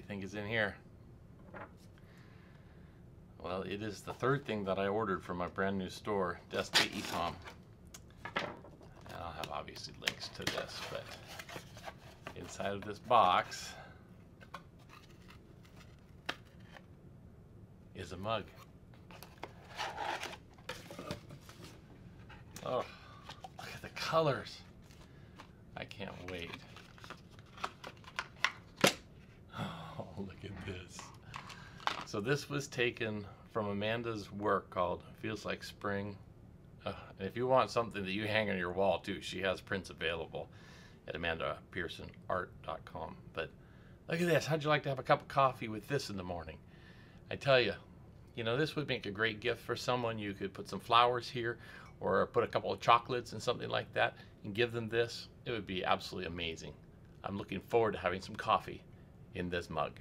think is in here? Well, it is the third thing that I ordered from my brand new store, Des.com. And I'll have obviously links to this, but inside of this box is a mug. Oh, look at the colors. I can't wait. Oh, look at this. So this was taken from Amanda's work called Feels Like Spring. And if you want something that you hang on your wall too, she has prints available at amandapearsonart.com. But look at this. How'd you like to have a cup of coffee with this in the morning? I tell you, you know, this would make a great gift for someone. You could put some flowers here or put a couple of chocolates and something like that and give them this. It would be absolutely amazing. I'm looking forward to having some coffee in this mug.